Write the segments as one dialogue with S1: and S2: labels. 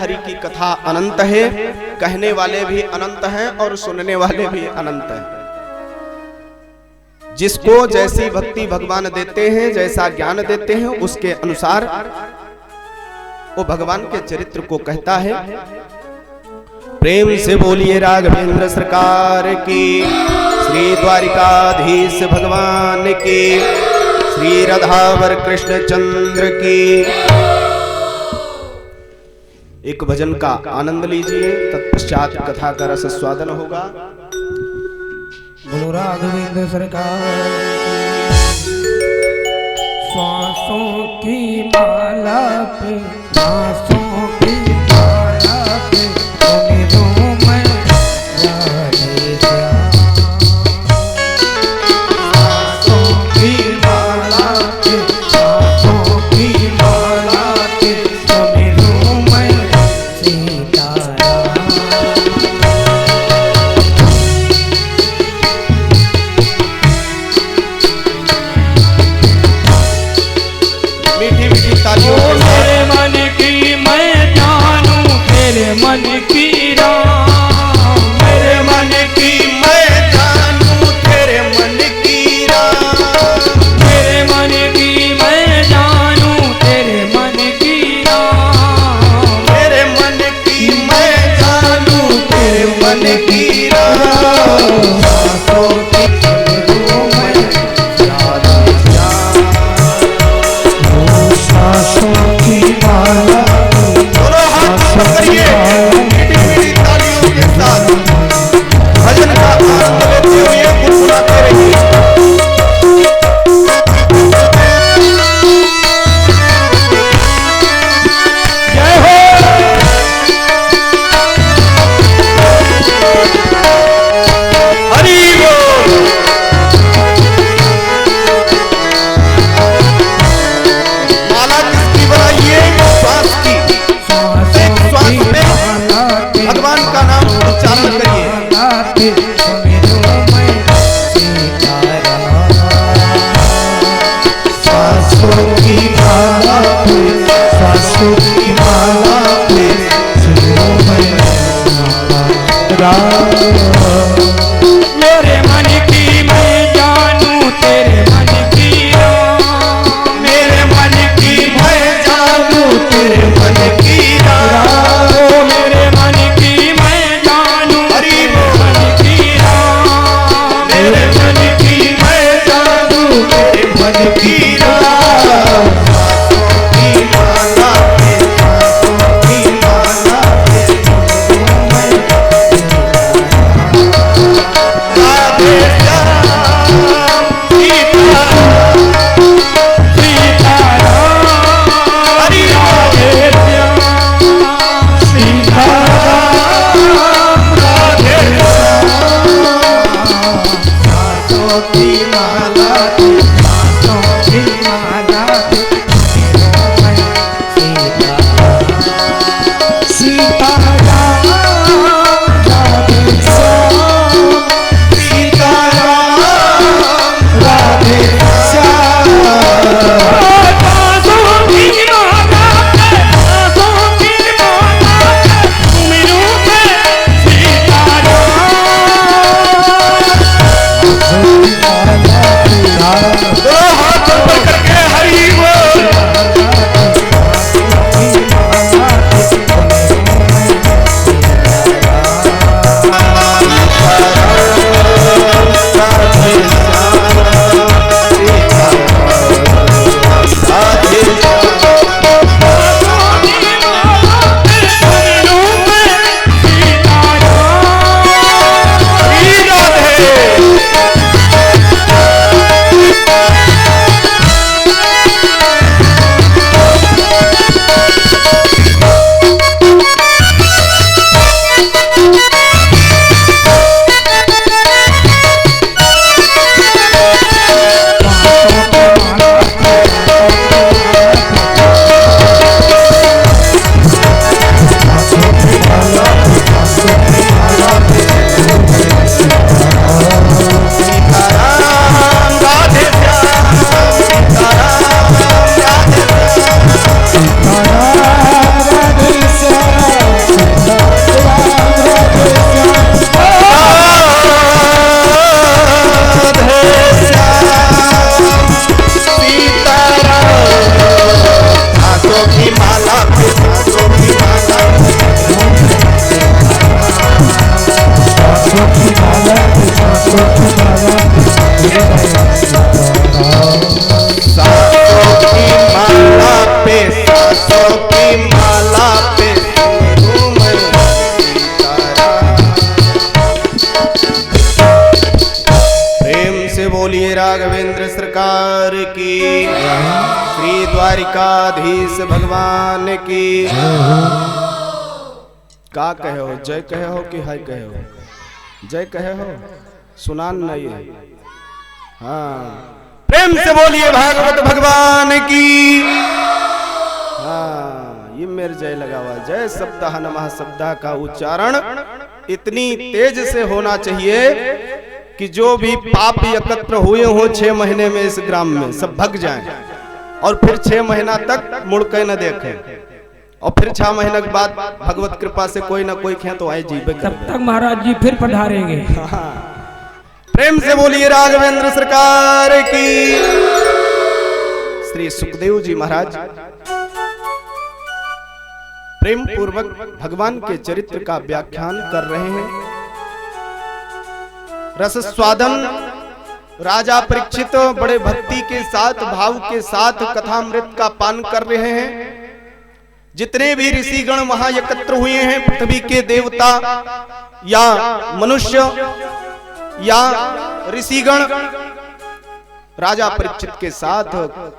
S1: हरि की कथा अनंत है, कहने वाले भी अनंत हैं और सुनने वाले भी अनंत हैं। जिसको जैसी भक्ति भगवान देते हैं, जैसा ज्ञान देते हैं, उसके अनुसार वो भगवान के चरित्र को कहता है। प्रेम से बोलिए राघवेंद्र सरकार की, श्री द्वारिकाधीश भगवान की, श्री राधावर कृष्ण चंद्र की। एक भजन का आनंद लीजिए, तत्पश्चात कथा का रस स्वादन होगा।
S2: बोलो राघवेंद्र सरकार। श्वासों की माला पे, सांसों की माला पे, उम्मीदों में राधे श्याम। सांसों की माला पे, सांसों की माला पे, उम्मीदों में सीताराम।
S1: मीठी मीठी तालियों के साथ।
S2: मेरे मन की मैं जानूं तेरे मन की राम।
S1: मेरे मन की मैं जानूं तेरे मन की राम।
S2: मेरे मन की मैं जानूं तेरे मन की राम।
S1: मेरे मन की मैं जानूं तेरे मन की राम। सांसों की धुनों में राधे श्याम।
S2: सांसों की माला
S1: दोनों हाथ पकड़िए, मीठी मीठी तालियों के साथ भजन का आनंद लेते हुए गुनगुनाते रहिए।
S2: जय हो।
S1: हरि बोल। माला किसकी बनाइए? श्वास की। एक श्वास में भगवान का नाम उच्चारण करिए।
S2: सांसों की माला पे, सांसों की माला पे, सुनो मैं राम। मेरे मन की मैं जानूं तेरे मन की राम।
S1: मेरे मन की मैं जानूं तेरे मन की राम।
S2: मेरे मन की मैं जानूं
S1: हरि
S2: तेरे मन की राम।
S1: मेरे मन की मैं जानूं तेरे मन की राम। सांसों की माला पे, सांसों की माला पे, मैं राधे श्याम सीताराम।
S2: सीताराम
S1: हरि
S2: राधे श्याम। सीताराम
S1: राधे
S2: सांसों की माला पे, सांसों की माला पे, सीताराम राधे श्याम।
S1: सीताराम
S2: राधे श्याम। सांसों की माला पे, सांसों की माला पे, उम्मीदों में सीताराम।
S1: दो हाथ ऊपर करके हरि बोल। द्वारिकाधीश भगवान की। का कहे हो, जय कहे हो कि हाय कहे हो? जय कहे हो, सुनान नहीं है। हाँ, प्रेम से बोलिए भागवत भगवान की। हाँ, ये मेरे जय लगा हुआ। जय सप्ताह नमः शब्द का उच्चारण इतनी तेज से होना चाहिए कि जो भी पाप एकत्र हुए हो 6 महीने में इस ग्राम में सब भग जाएं और फिर 6 महीना तक मुड़ के न देखें, और फिर 6 महीने के बाद भगवत कृपा से कोई ना कोई खे तो आए जीवे
S2: तब तक महाराज जी फिर पधारेंगे।
S1: प्रेम से बोलिए राघवेंद्र सरकार की। श्री सुखदेव जी महाराज प्रेम पूर्वक भगवान के चरित्र का व्याख्यान कर रहे हैं। रस स्वादन राजा परीक्षित बड़े भक्ति के साथ, भाव के साथ कथामृत का पान कर रहे हैं। जितने भी ऋषिगण वहां एकत्र हुए हैं, पृथ्वी के देवता या मनुष्य या ऋषिगण राजा परीक्षित के साथ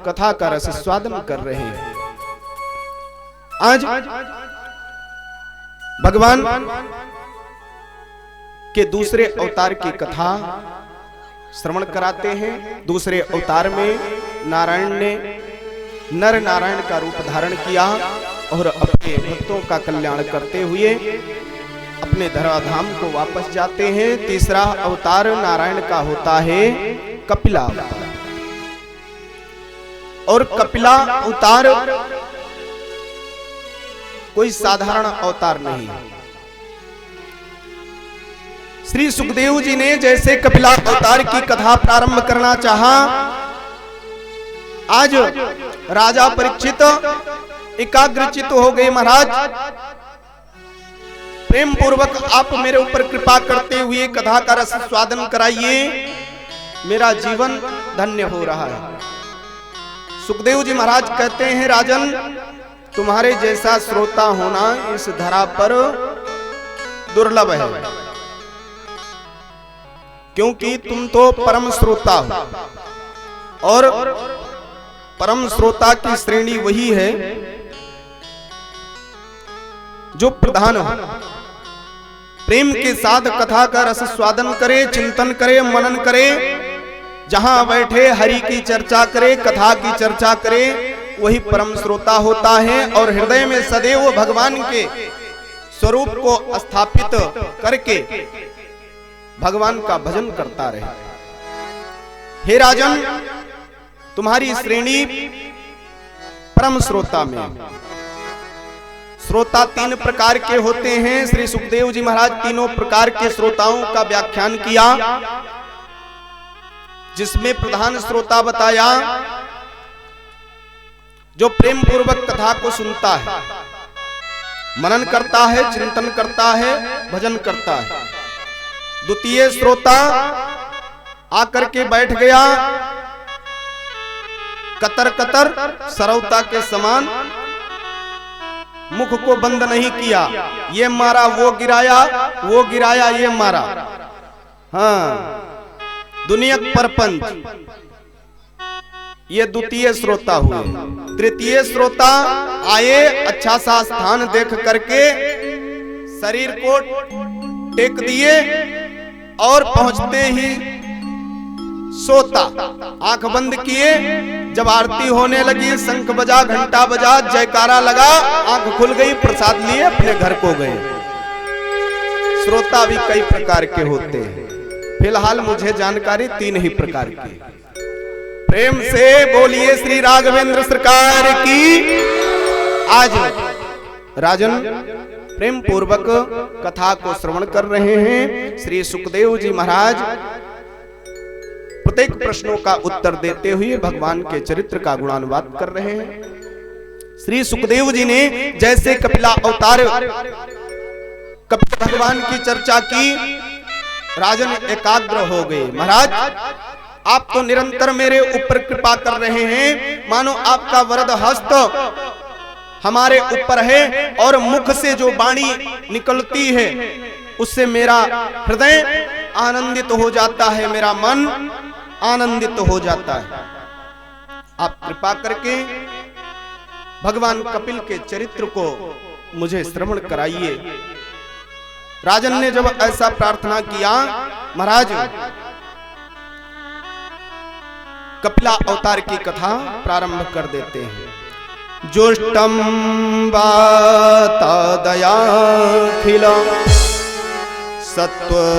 S1: कथा का रस स्वादन कर रहे हैं। आज भगवान के दूसरे अवतार की कथा श्रवण कराते हैं। दूसरे अवतार में नारायण ने नर नारायण का रूप धारण किया और अपने भक्तों का कल्याण करते हुए अपने धराधाम को वापस जाते हैं। तीसरा अवतार नारायण का होता है कपिला अवतार, और कपिला अवतार कोई साधारण अवतार नहीं है। श्री सुखदेव जी ने जैसे कपिला अवतार की कथा प्रारंभ करना चाहा, आज राजा परीक्षित एकाग्रचित हो गए। महाराज, प्रेम पूर्वक आप मेरे ऊपर कृपा करते हुए कथा का रस स्वादन कराइए, मेरा जीवन धन्य हो रहा है। सुखदेव जी महाराज कहते हैं, राजन, तुम्हारे जैसा श्रोता होना इस धरा पर दुर्लभ है, क्योंकि तुम तो परम श्रोता हो, और परम श्रोता की श्रेणी वही है जो प्रधान हो, प्रेम के साथ कथा का रस स्वादन करे, चिंतन करे, मनन करे, जहां बैठे हरि की चर्चा करे, कथा की चर्चा करे, वही परम श्रोता होता है। और हृदय में सदैव भगवान के स्वरूप को स्थापित करके भगवान का भजन करता रहे। हे राजन, तुम्हारी श्रेणी परम श्रोता में। श्रोता 3 प्रकार के होते हैं। श्री सुखदेव जी महाराज तीनों प्रकार के श्रोताओं का व्याख्यान किया, जिसमें प्रधान श्रोता बताया जो प्रेम पूर्वक कथा को सुनता है, मनन करता है, चिंतन करता है, भजन करता है। द्वितीय श्रोता आकर के बैठ गया, कतर कतर सरौता के समान, मुख को बंद नहीं किया, ये मारा वो गिराया, वो गिराया ये मारा। हाँ, दुनिया परपंच, ये द्वितीय श्रोता हुए। तृतीय श्रोता आए, अच्छा सा स्थान देख करके शरीर को टेक दिए और पहुंचते ही सोता, आंख बंद किए। जब आरती होने लगी, शंख बजा, घंटा बजा, जयकारा लगा, आंख खुल गई, प्रसाद लिए अपने घर को गए। श्रोता भी कई प्रकार के होते हैं, फिलहाल मुझे जानकारी 3 ही प्रकार की। प्रेम से बोलिए श्री राघवेंद्र सरकार की। आज राजन प्रेम पूर्वक कथा को श्रवण कर रहे हैं। श्री सुखदेव जी महाराज प्रत्येक प्रश्नों का उत्तर देते हुए भगवान के चरित्र का गुणानुवाद कर रहे हैं। श्री सुखदेव जी ने जैसे कपिला अवतार कपिल भगवान की चर्चा की, राजन एकाग्र हो गए। महाराज, आप तो निरंतर मेरे ऊपर कृपा कर रहे हैं, मानो आपका वरद हस्त हमारे ऊपर है, और मुख से जो वाणी निकलती है उससे मेरा हृदय आनंदित हो जाता है, मेरा मन आनंदित हो जाता है। आप कृपा करके भगवान कपिल के चरित्र को मुझे श्रवण कराइए। राजन ने जब ऐसा प्रार्थना किया, महाराज कपिला अवतार की कथा प्रारंभ कर देते हैं। जुष्टम वाता दयाखिलम सत्वराशेषांसिध्यम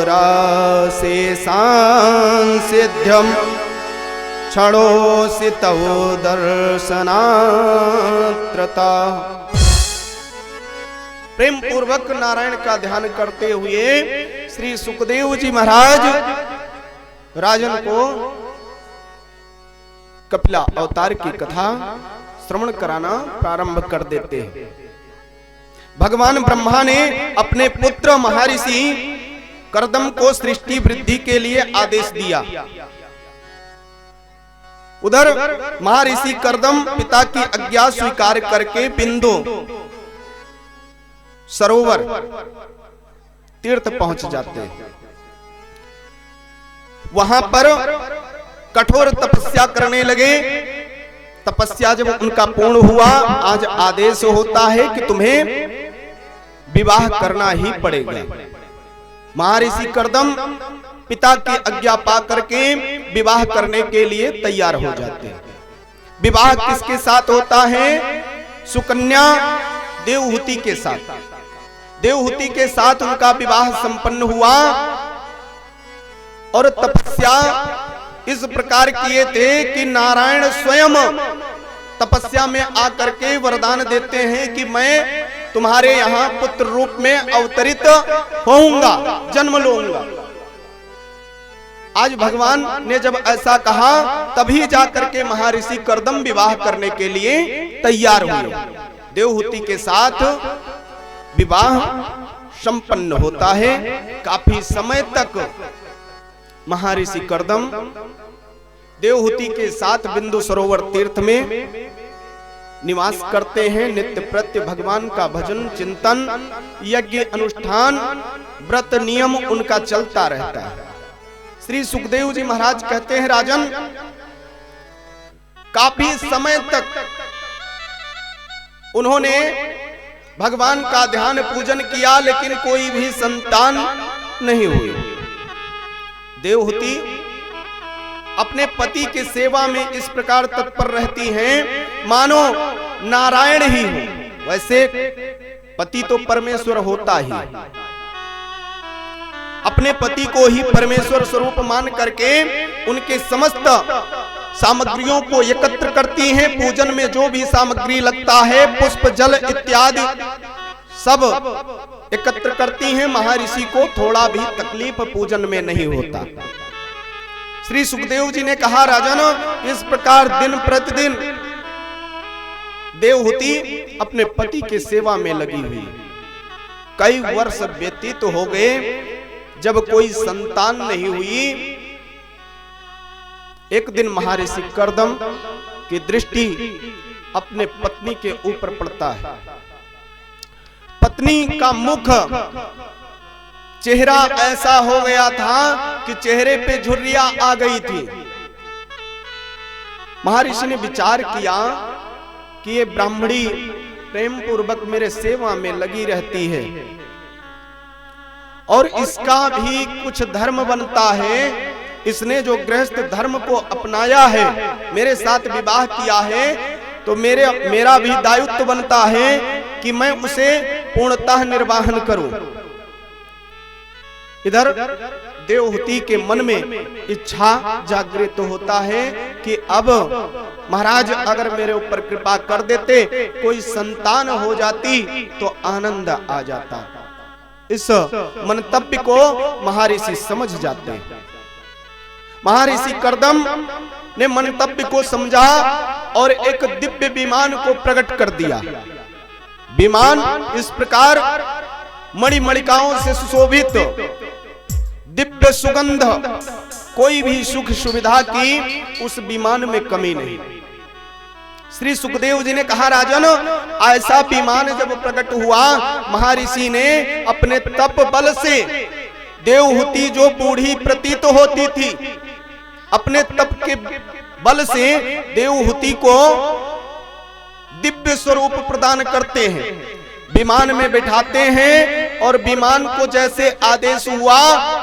S1: क्षणोऽसि तव दर्शनात्रता। प्रेम पूर्वक नारायण का ध्यान करते हुए श्री सुखदेव जी महाराज राजन को कपिला अवतार की कथा श्रवण कराना प्रारंभ कर देते हैं। भगवान ब्रह्मा ने अपने पुत्र महर्षि कर्दम को सृष्टि वृद्धि के लिए आदेश दिया। उधर महर्षि कर्दम पिता की आज्ञा स्वीकार करके बिंदु सरोवर तीर्थ पहुंच जाते हैं। वहां पर कठोर तपस्या करने लगे। तपस्या जब उनका पूर्ण हुआ, आज आदेश होता है कि तुम्हें विवाह करना ही पड़ेगा। महर्षि कर्दम पिता की आज्ञा पा करके विवाह करने के लिए तैयार हो जाते हैं। विवाह किसके साथ होता है? सुकन्या देवहूति के साथ। देवहूति के साथ उनका विवाह संपन्न हुआ और तपस्या इस प्रकार किए थे कि नारायण स्वयं तपस्या में आकर के वरदान देते हैं कि मैं तुम्हारे यहाँ पुत्र रूप में अवतरित होऊंगा, जन्म लूंगा। आज भगवान ने जब ऐसा कहा, तभी जाकर के महर्षि कर्दम विवाह करने के लिए तैयार हुए। देवहूति के साथ विवाह संपन्न होता है। काफी समय तक महर्षि कर्दम देवहूति के साथ बिंदु सरोवर तीर्थ में निवास करते हैं। नित्य प्रत्य भगवान का भजन चिंतन यज्ञ अनुष्ठान व्रत नियम उनका चलता रहता है। श्री सुखदेव जी महाराज कहते हैं, राजन काफी समय तक उन्होंने भगवान का ध्यान पूजन किया, लेकिन कोई भी संतान नहीं हुई। देवहूति अपने पति की सेवा में इस प्रकार तत्पर रहती हैं मानो नारायण ही हो। वैसे पति तो परमेश्वर होता ही, अपने पति को ही परमेश्वर स्वरूप मान करके उनके समस्त सामग्रियों को एकत्र करती हैं। पूजन में जो भी सामग्री लगता है, पुष्प जल इत्यादि सब एकत्र करती हैं। महर्षि को थोड़ा भी तकलीफ पूजन में नहीं होता। श्री सुखदेव जी ने कहा, राजन इस प्रकार दिन प्रतिदिन देवहूति अपने पति की सेवा में लगी हुई। कई वर्ष व्यतीत हो गए, जब कोई संतान नहीं हुई। एक दिन महर्षि कर्दम की दृष्टि अपने पत्नी के ऊपर पड़ता है। पत्नी का मुख चेहरा ऐसा हो गया था कि चेहरे पे झुर्रियां आ गई थी। महर्षि ने विचार किया कि ये ब्राह्मणी प्रेम पूर्वक मेरे सेवा में लगी रहती है और इसका भी कुछ धर्म बनता है। इसने जो गृहस्थ धर्म को अपनाया है, मेरे साथ विवाह किया है, तो मेरा भी दायित्व बनता है कि मैं उसे पूर्णतः निर्वाहन करूं। इधर देवहूति के मन में इच्छा जागृत होता है कि अब महाराज अगर मेरे ऊपर कृपा कर देते, कोई संतान हो जाती तो आनंद आ जाता। इस मंतव्य को महर्षि समझ जाते हैं। महर्षि कर्दम ने मंतव्य को समझा और एक दिव्य विमान को प्रकट कर दिया। विमान इस प्रकार मणिमणिकाओं से सुशोभित, दिव्य सुगंध, कोई भी सुख सुविधा की उस विमान में कमी नहीं। श्री सुखदेव जी ने कहा, राजन ऐसा विमान जब प्रकट हुआ, महर्षि ने अपने तप बल से देवहूति जो बूढ़ी प्रतीत होती थी, अपने तप के बल से देवहूति को दिव्य स्वरूप प्रदान करते हैं, विमान में बिठाते हैं और विमान को जैसे आदेश हुआ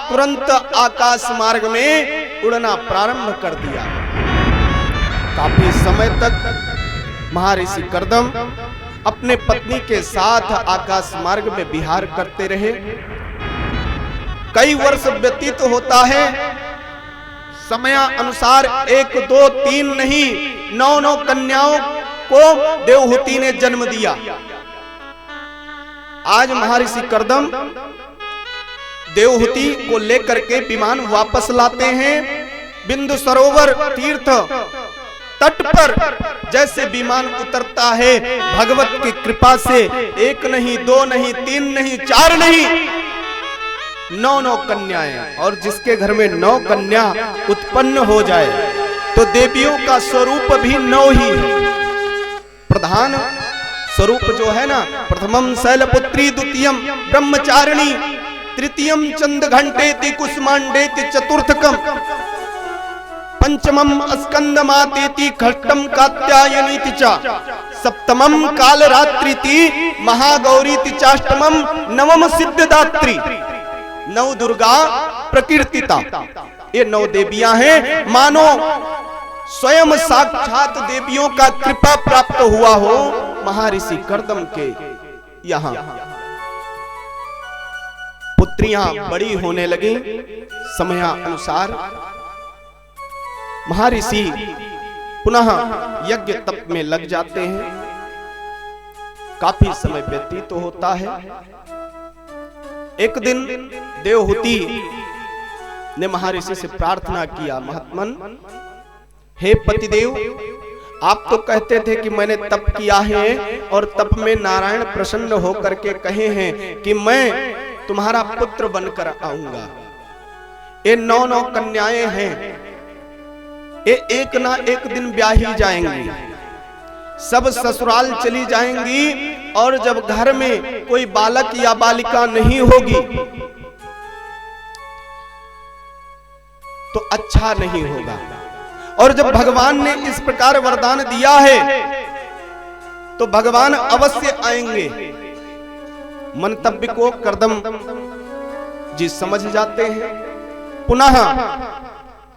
S1: तुरंत आकाश मार्ग में उड़ना प्रारंभ कर दिया। काफी समय तक महर्षि कर्दम अपने पत्नी के साथ आकाश मार्ग में विहार करते रहे। कई वर्ष व्यतीत होता है, समय अनुसार 1, 2, 3 नहीं 9 कन्याओं को देवहूति ने जन्म दिया। आज महर्षि कर्दम देवहूति को लेकर के विमान वापस लाते हैं। बिंदु सरोवर तीर्थ तट पर जैसे विमान उतरता है, भगवत की कृपा से 1 नहीं 2 नहीं 3 नहीं 4 नहीं 9 कन्याएं, और जिसके घर में 9 कन्या उत्पन्न हो जाए तो देवियों का स्वरूप भी 9 ही है। प्रधान स्वरूप जो है ना, प्रथमम शैलपुत्री, द्वितीयम ब्रह्मचारिणी, तृतीयम चंद घंटेति कुसुमांडेति, चतुर्थकम पंचमम स्कंदमातेति, खट्टम कात्यायनीति च, सप्तमम कालरात्रिति, महागौरीति चाष्टमम नवम सिद्धदात्री। 9 दुर्गा प्रकीर्तिता, ये 9 देवियां हैं। मानो स्वयं साक्षात देवियों का कृपा प्राप्त हुआ हो महर्षि कर्दम के यहाँ। पुत्रियां बड़ी होने लगी। समय अनुसार महर्षि पुनः यज्ञ तप में लग जाते हैं। काफी समय व्यतीत होता है। एक दिन देवहूति ने महर्षि से प्रार्थना किया, महात्मन, हे पतिदेव, आप तो कहते थे कि मैंने तप किया है और तप में नारायण प्रसन्न होकर के कहे हैं कि मैं तुम्हारा पुत्र बनकर आऊंगा। ये 9 कन्याएं हैं, ये एक ना एक दिन ब्याही जाएंगी, सब ससुराल चली जाएंगी, और जब घर में कोई बालक या बालिका नहीं होगी तो अच्छा नहीं होगा। और जब भगवान ने इस प्रकार वरदान दिया है तो भगवान अवश्य आएंगे। मंतव्य को कर्दम जी समझ जाते हैं। पुनः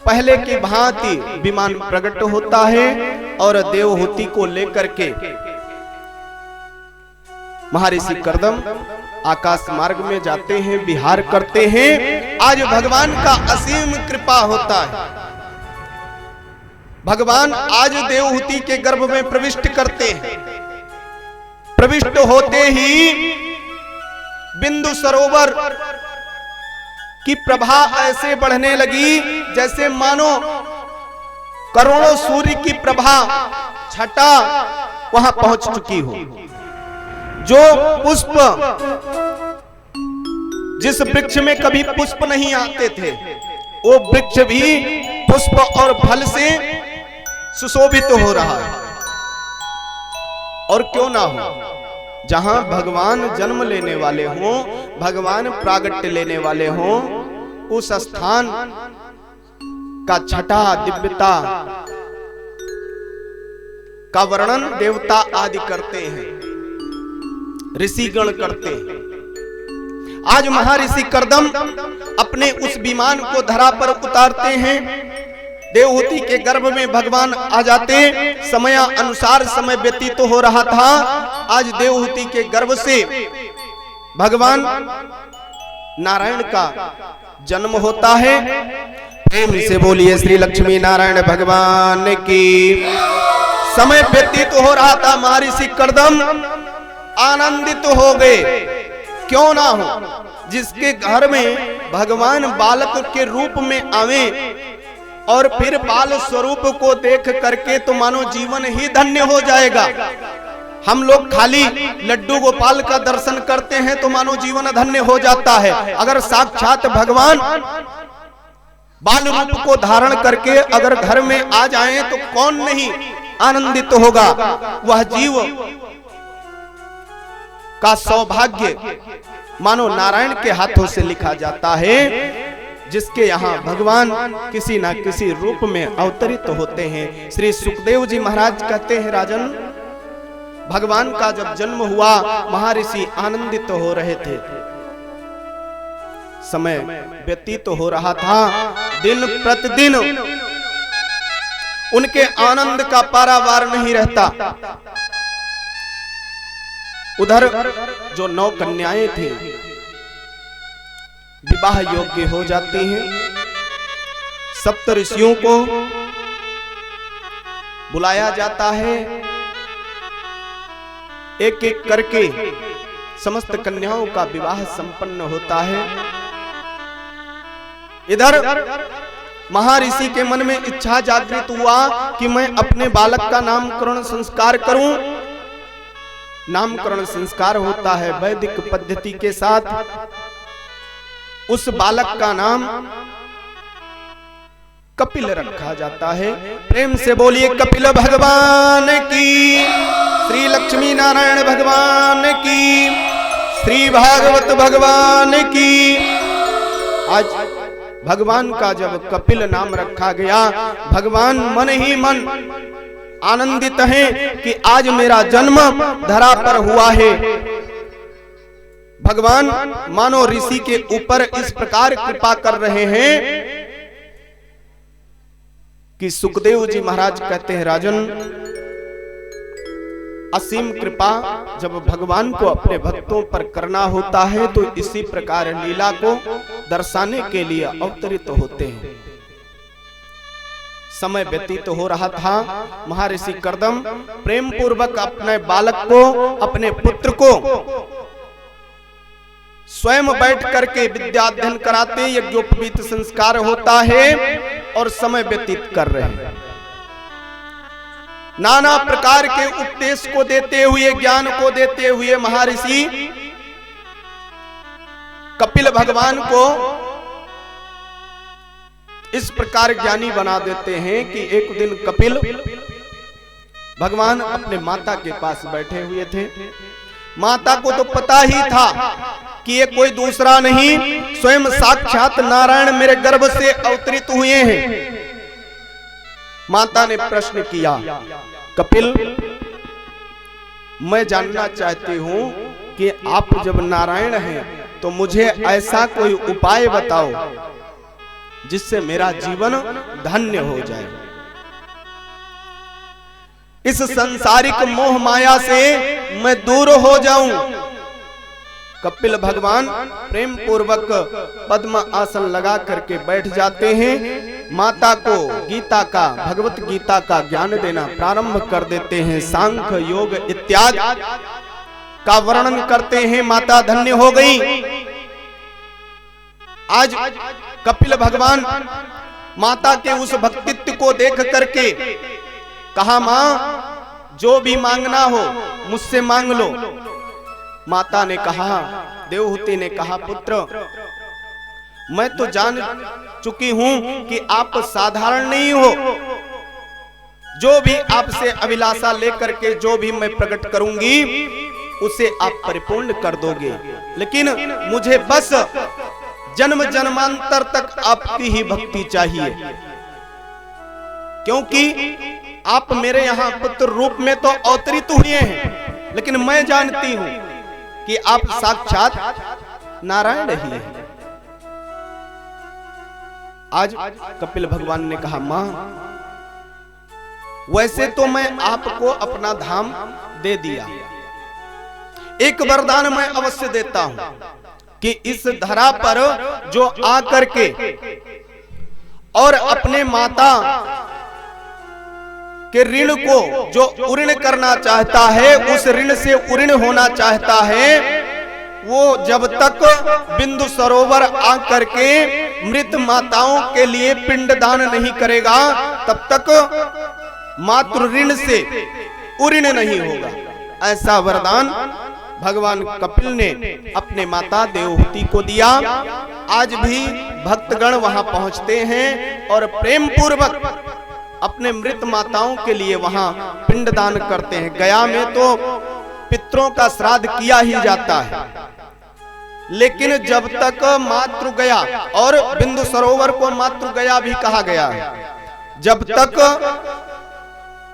S1: पहले की भांति विमान प्रकट होता है और देवहूति को लेकर के महर्षि कर्दम आकाश मार्ग में जाते हैं, विहार करते हैं। आज भगवान का असीम कृपा होता है। भगवान आज देवहूति के गर्भ में प्रविष्ट करते हैं। प्रविष्ट होते ही बिंदु सरोवर की प्रभा ऐसे बढ़ने लगी जैसे मानो करोड़ों सूर्य की प्रभा छटा वहां पहुंच चुकी हो। जो पुष्प, जिस वृक्ष में कभी पुष्प नहीं आते थे, वो वृक्ष भी पुष्प और फल से सुशोभित हो रहा है। और क्यों ना हो, जहां भगवान जन्म लेने वाले हों, भगवान प्रागट्य लेने वाले हों, उस स्थान का छटा दिव्यता का वर्णन देवता आदि करते हैं, ऋषिगण करते हैं। आज महर्षि कर्दम अपने उस विमान को धरा पर उतारते हैं। देवहूति के गर्भ में भगवान आ जाते। समय अनुसार समय व्यतीत तो हो रहा था। आज देवहूति के गर्भ से भगवान नारायण का जन्म होता है। प्रेम से बोलिए श्री लक्ष्मी नारायण भगवान की। समय व्यतीत हो रहा था, महर्षि कर्दम आनंदित हो गए। क्यों ना हो, जिसके घर में भगवान बालक के रूप में आवे और फिर बाल स्वरूप को देख करके तो मानो जीवन ही धन्य हो जाएगा। हम लोग खाली लड्डू गोपाल का दर्शन करते हैं तो मानो जीवन धन्य हो जाता है। अगर साक्षात भगवान बाल रूप को धारण करके अगर घर में आ जाएं तो कौन नहीं आनंदित होगा। वह जीव का सौभाग्य मानो नारायण के हाथों से लिखा जाता है, जिसके यहाँ भगवान किसी ना किसी रूप में अवतरित होते हैं। श्री सुखदेव जी महाराज कहते हैं, राजन, भगवान का जब जन्म हुआ, महर्षि आनंदित हो रहे थे। समय व्यतीत हो रहा था, दिन प्रतिदिन उनके आनंद का पारावार नहीं रहता। उधर जो 9 कन्याएं थी विवाह योग्य हो जाती हैं। सप्तऋषियों को बुलाया जाता है, एक एक करके समस्त कन्याओं का विवाह संपन्न होता है। इधर महर्षि के मन में इच्छा जागृत हुआ कि मैं अपने बालक का नामकरण संस्कार करूं। नामकरण संस्कार होता है वैदिक पद्धति के साथ। उस बालक का नाम कपिल रखा जाता है। प्रेम से बोलिए कपिल भगवान की, श्री लक्ष्मी नारायण भगवान की, श्री भागवत भगवान की। आज भगवान का जब कपिल नाम रखा गया, भगवान मन ही मन आनंदित हैं कि आज मेरा जन्म धरा पर हुआ है। भगवान मानो ऋषि के ऊपर इस प्रकार कृपा कर रहे हैं कि सुखदेव जी महाराज कहते हैं, राजन, असीम कृपा जब भगवान को अपने भक्तों पर करना होता है तो इसी प्रकार लीला को दर्शाने के लिए अवतरित होते हैं। समय व्यतीत हो रहा था। महर्षि कर्दम प्रेम पूर्वक अपने बालक को, अपने पुत्र को स्वयं बैठ करके विद्या अध्ययन कराते, यज्ञोपवीत संस्कार होता है और समय व्यतीत कर रहे हैं। नाना प्रकार के उपदेश को देते हुए, ज्ञान को देते हुए महर्षि कपिल भगवान को इस प्रकार ज्ञानी बना देते हैं कि एक दिन कपिल भगवान अपने माता के पास बैठे हुए थे। माता को तो पता ही था कि ये कोई दूसरा नहीं, स्वयं साक्षात नारायण मेरे गर्भ से अवतरित हुए हैं। माता ने प्रश्न किया, कपिल, मैं जानना चाहती हूं कि आप जब नारायण हैं तो मुझे ऐसा कोई उपाय बताओ जिससे मेरा जीवन धन्य हो जाए, इस सांसारिक मोह माया से मैं दूर हो जाऊं। कपिल भगवान प्रेम पूर्वक पद्म आसन लगा करके बैठ जाते हैं। माता को गीता का, भगवत गीता का ज्ञान देना प्रारंभ कर देते हैं। सांख्य योग इत्यादि का वर्णन करते हैं। माता धन्य हो गई। आज कपिल भगवान माता के उस भक्तित्व को देख करके कहा, मां, जो भी मांगना हो मुझसे मांग लो। माता ने कहा, देवहूति ने कहा, पुत्र, मैं तो जान चुकी हूं कि आप साधारण नहीं हो। जो भी आपसे अभिलाषा लेकर के जो भी मैं प्रकट करूंगी उसे आप परिपूर्ण कर दोगे, लेकिन मुझे बस जन्म जन्मांतर तक आपकी ही भक्ति चाहिए, क्योंकि आप मेरे यहाँ पुत्र रूप में तो अवतरित हुए हैं, लेकिन मैं जानती हूं कि आप साक्षात नारायण ही हैं। आज कपिल भगवान ने कहा, मां, वैसे तो मैं आपको अपना धाम दे दिया, एक वरदान मैं अवश्य देता हूं कि इस धरा पर जो आकर के और अपने माता के ऋण को जो उऋण करना चाहता है, उस ऋण से उऋण होना चाहता है, वो जब तक बिंदु सरोवर आकर के मृत माताओं के लिए पिंडदान नहीं करेगा, तब तक मातृ ऋण से उऋण नहीं होगा। ऐसा वरदान भगवान कपिल ने अपने माता देवहूति को दिया। आज भी भक्तगण वहां पहुंचते हैं और प्रेम पूर्वक अपने मृत माताओं के लिए वहां पिंडदान करते हैं। गया में तो पितरों का श्राद्ध किया ही जाता है, लेकिन जब तक मातृ गया, और बिंदु सरोवर को मातृ गया भी कहा गया है, जब तक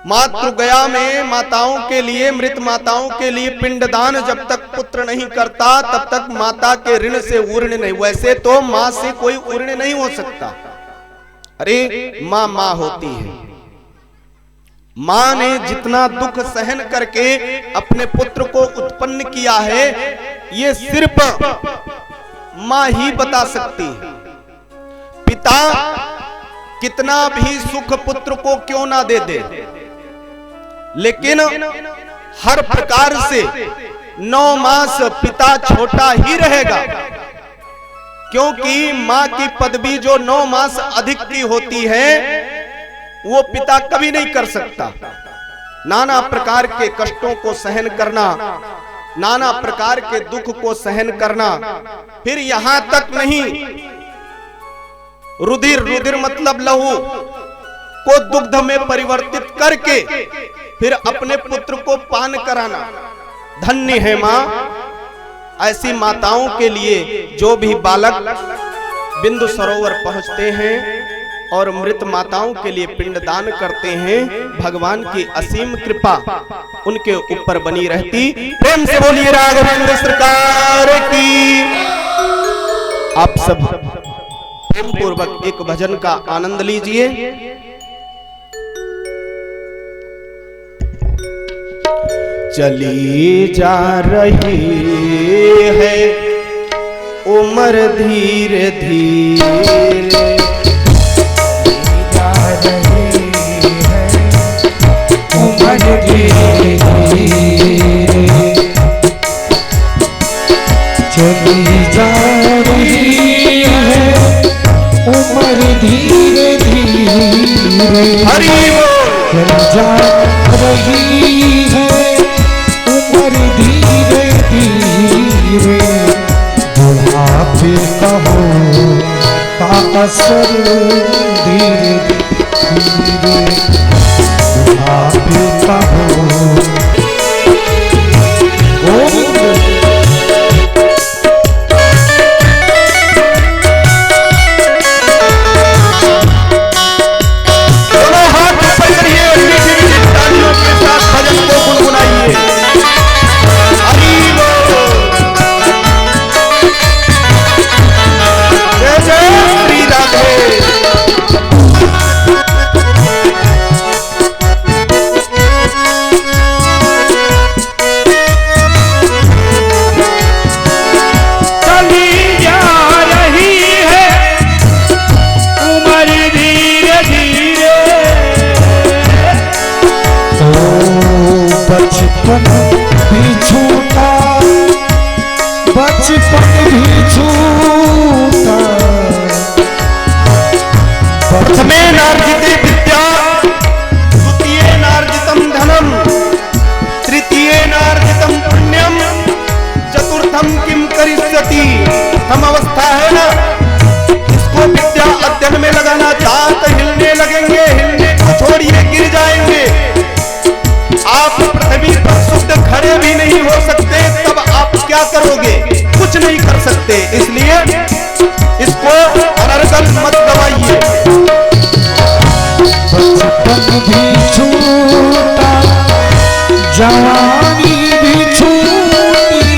S1: मातृ गया में माताओं के लिए, मृत माताओं के लिए पिंडदान जब तक पुत्र नहीं करता तब तक माता के ऋण से ऊर्ण नहीं। वैसे तो मां से कोई ऊर्ण नहीं हो सकता। अरे मां मां होती है। मां ने जितना दुख सहन करके अपने पुत्र को उत्पन्न किया है, ये सिर्फ मां ही बता सकती है। पिता कितना भी सुख पुत्र को क्यों ना दे दे, लेकिन हर प्रकार से 9 मास पिता छोटा ही रहेगा, क्योंकि मां की पदवी जो 9 मास अधिक की होती है वो पिता कभी नहीं कर सकता। नाना प्रकार के कष्टों को सहन करना, नाना प्रकार के दुख को सहन करना, फिर यहां तक नहीं, रुधिर, रुधिर मतलब लहू को दुग्ध में परिवर्तित करके फिर अपने पुत्र को पान कराना। धन्य है मां। ऐसी माताओं के लिए जो भी बालक बिंदु सरोवर पहुंचते हैं और मृत माताओं के लिए पिंडदान करते हैं, भगवान की असीम कृपा उनके ऊपर बनी रहती। प्रेम से बोलिए राघवेंद्र सरकार की। आप सब प्रेम पूर्वक एक भजन का आनंद लीजिए। चली जा रही है उम्र धीरे धीरे,
S2: चली जा रही है उम्र धीरे धीरे,
S1: हरि
S2: चली जा रही है उम्र धीरे धीरे, बुढ़ापे का होता असर धीरे धीरे, बुढ़ापे का हो। बचपन भी छूटा, बचपन भी छूटा,
S1: प्रथमे नार्जिते विद्या, द्वितीये नार्जितं धनम, तृतीये नार्जितं पुण्यम, चतुर्थम किम करिष्यति। हम अवस्था है ना, इसको विद्या अध्ययन में लगाना, दांत हिलने लगेंगे, हिलने को छोड़िए गिर जाएंगे। आप पृथ्वी पर शुद्ध खड़े भी नहीं हो सकते, तब आप क्या करोगे? कुछ नहीं कर सकते। इसलिए इसको अनर्गल मत दबाइए।
S2: बचपन भी छूटा, जवानी भी छूटी,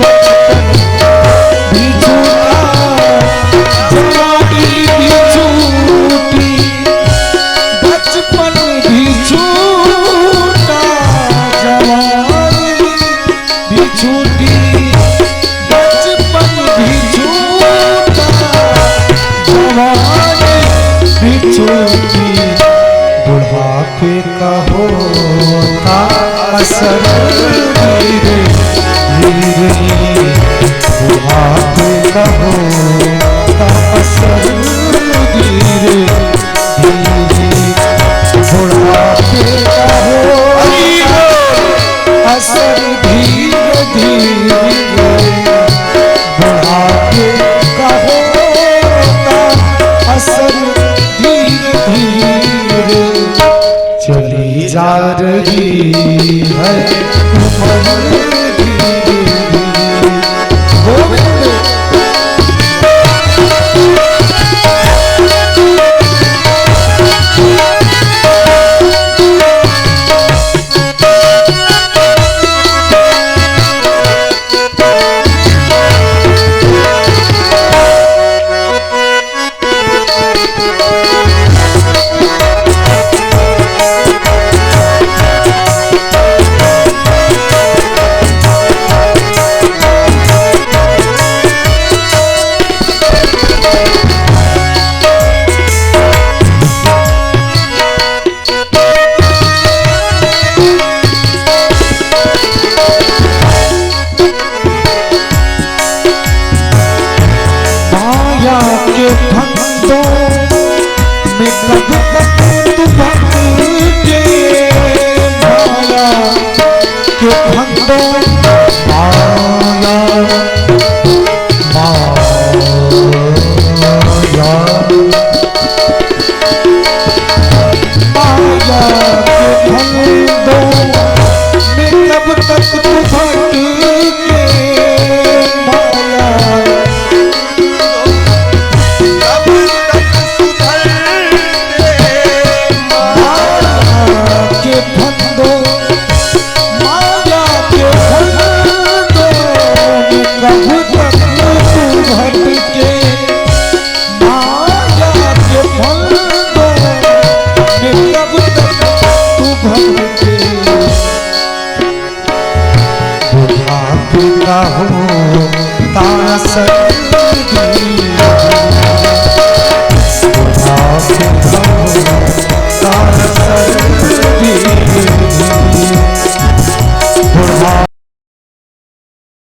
S2: बचपन भी छूटा, जवानी भी छूटी, बचपन भी छूटा, जवानी भी छूटी, बचपन भी छूटा, जवानी भी छूटी, बुढ़ापे का होता असर धीरे धीरे, बुढ़ापे का होता असर धीरे धीरे, बुढ़ापे का होता असर धीरे धीरे, बुढ़ापे का होता असर धीरे धीरे, चली जा रही है उम्र धीरे धीरे। गोविंद
S3: भटके माया के फल दो तब तक तू भटके बुढ़ापे का हो तासर